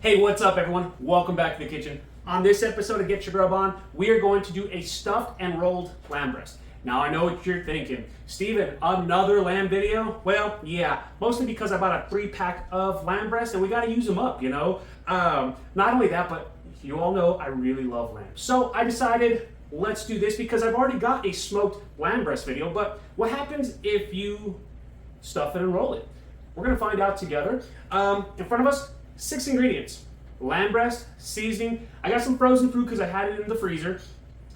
Hey, what's up everyone? Welcome back to the kitchen. On this episode of Get Your Grub On, we are going to do a stuffed and rolled lamb breast. Now I know what you're thinking. Steven, another lamb video? Well, yeah, mostly because I bought a 3-pack of lamb breast and we gotta use them up, you know? Not only that, but you all know I really love lamb. So I decided, let's do this because I've already got a smoked lamb breast video, but what happens if you stuff it and roll it? We're gonna find out together. In front of us, 6 ingredients: lamb breast, seasoning. I got some frozen fruit because I had it in the freezer,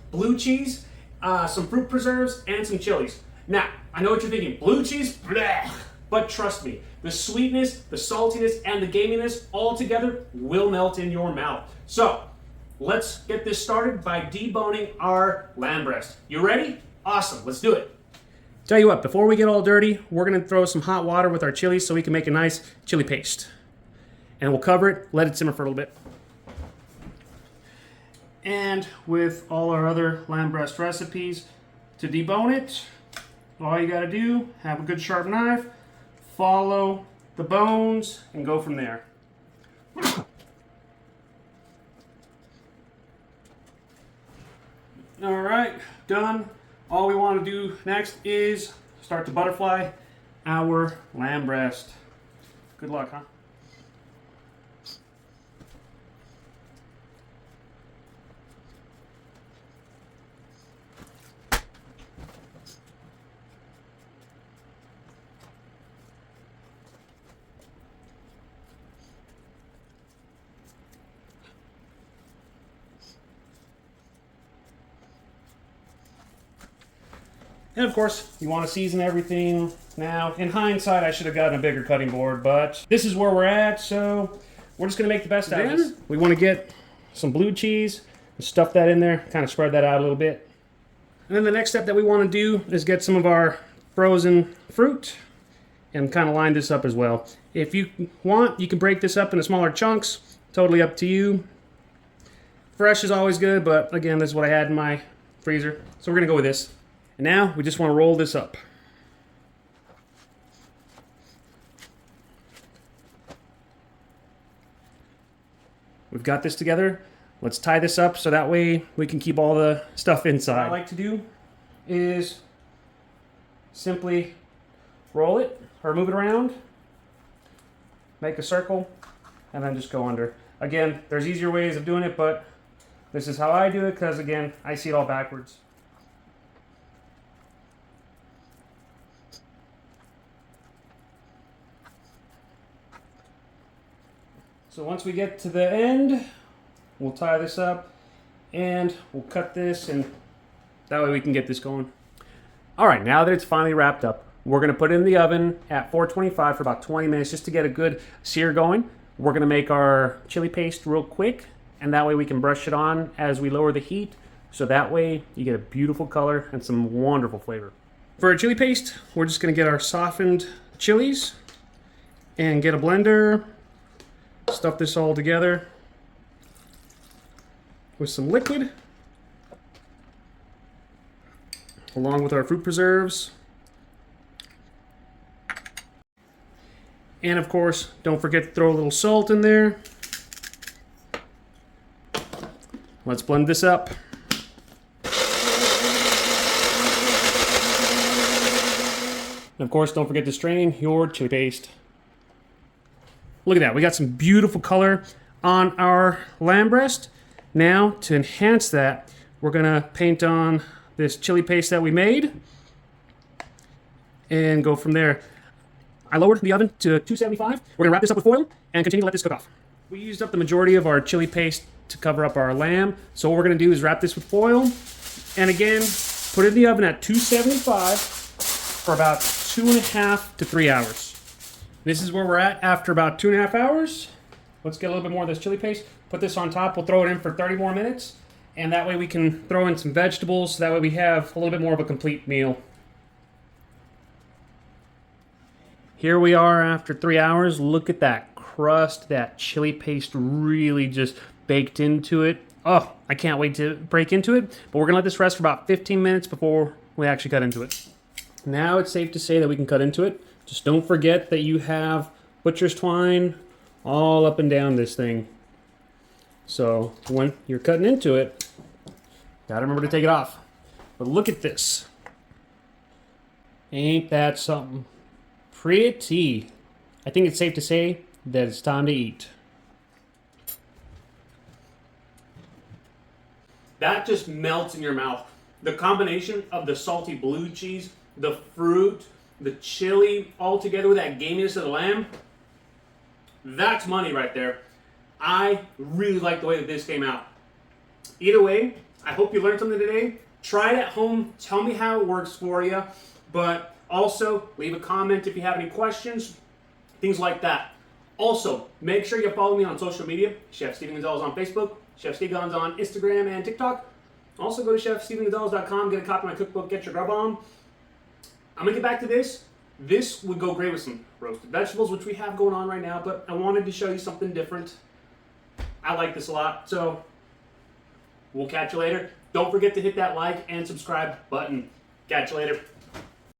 blue cheese, some fruit preserves, and some chilies. Now, I know what you're thinking, blue cheese, bleh. But trust me, the sweetness, the saltiness, and the gaminess all together will melt in your mouth. So, let's get this started by deboning our lamb breast. You ready? Awesome, let's do it. Tell you what, before we get all dirty, we're gonna throw some hot water with our chilies so we can make a nice chili paste. And we'll cover it, let it simmer for a little bit. And with all our other lamb breast recipes, to debone it, all you gotta do, have a good sharp knife, follow the bones, and go from there. All right, done. All we want to do next is start to butterfly our lamb breast. Good luck, huh? And of course, you want to season everything. Now, in hindsight, I should have gotten a bigger cutting board, but this is where we're at, so we're just going to make the best out of this. We want to get some blue cheese, and stuff that in there, kind of spread that out a little bit. And then the next step that we want to do is get some of our frozen fruit and kind of line this up as well. If you want, you can break this up into smaller chunks. Totally up to you. Fresh is always good, but again, this is what I had in my freezer, so we're going to go with this. And now we just want to roll this up. We've got this together. Let's tie this up so that way we can keep all the stuff inside. What I like to do is simply roll it or move it around, make a circle, and then just go under. Again, there's easier ways of doing it, but this is how I do it because, again, I see it all backwards. So once we get to the end, we'll tie this up and we'll cut this, and that way we can get this going. All right, now that it's finally wrapped up, we're gonna put it in the oven at 425 for about 20 minutes just to get a good sear going. We're gonna make our chili paste real quick, and that way we can brush it on as we lower the heat. So that way you get a beautiful color and some wonderful flavor. For our chili paste, we're just gonna get our softened chilies and get a blender. Stuff this all together with some liquid, along with our fruit preserves. And of course, don't forget to throw a little salt in there. Let's blend this up. And of course, don't forget to strain your chili paste. Look at that, we got some beautiful color on our lamb breast. Now, to enhance that, we're gonna paint on this chili paste that we made and go from there. I lowered the oven to 275. We're gonna wrap this up with foil and continue to let this cook off. We used up the majority of our chili paste to cover up our lamb, so what we're gonna do is wrap this with foil, and again, put it in the oven at 275 for about 2.5 to 3 hours. This is where we're at after about 2.5 hours. Let's get a little bit more of this chili paste. Put this on top. We'll throw it in for 30 more minutes. And that way we can throw in some vegetables. So that way we have a little bit more of a complete meal. Here we are after 3 hours. Look at that crust. That chili paste really just baked into it. Oh, I can't wait to break into it. But we're going to let this rest for about 15 minutes before we actually cut into it. Now it's safe to say that we can cut into it. Just don't forget that you have butcher's twine all up and down this thing. So when you're cutting into it, gotta remember to take it off. But look at this. Ain't that something? Pretty. I think it's safe to say that it's time to eat. That just melts in your mouth. The combination of the salty blue cheese, the fruit, the chili, all together with that gaminess of the lamb, that's money right there. I really like the way that this came out. Either way, I hope you learned something today. Try it at home. Tell me how it works for you. But also, leave a comment if you have any questions, things like that. Also, make sure you follow me on social media. Chef Steven Gonzalez on Facebook, Chef Steve Gonz on Instagram and TikTok. Also, go to chefstevengonzalez.com, get a copy of my cookbook, Get Your Grub On. I'm going to get back to this. This would go great with some roasted vegetables, which we have going on right now, but I wanted to show you something different. I like this a lot, so we'll catch you later. Don't forget to hit that like and subscribe button. Catch you later.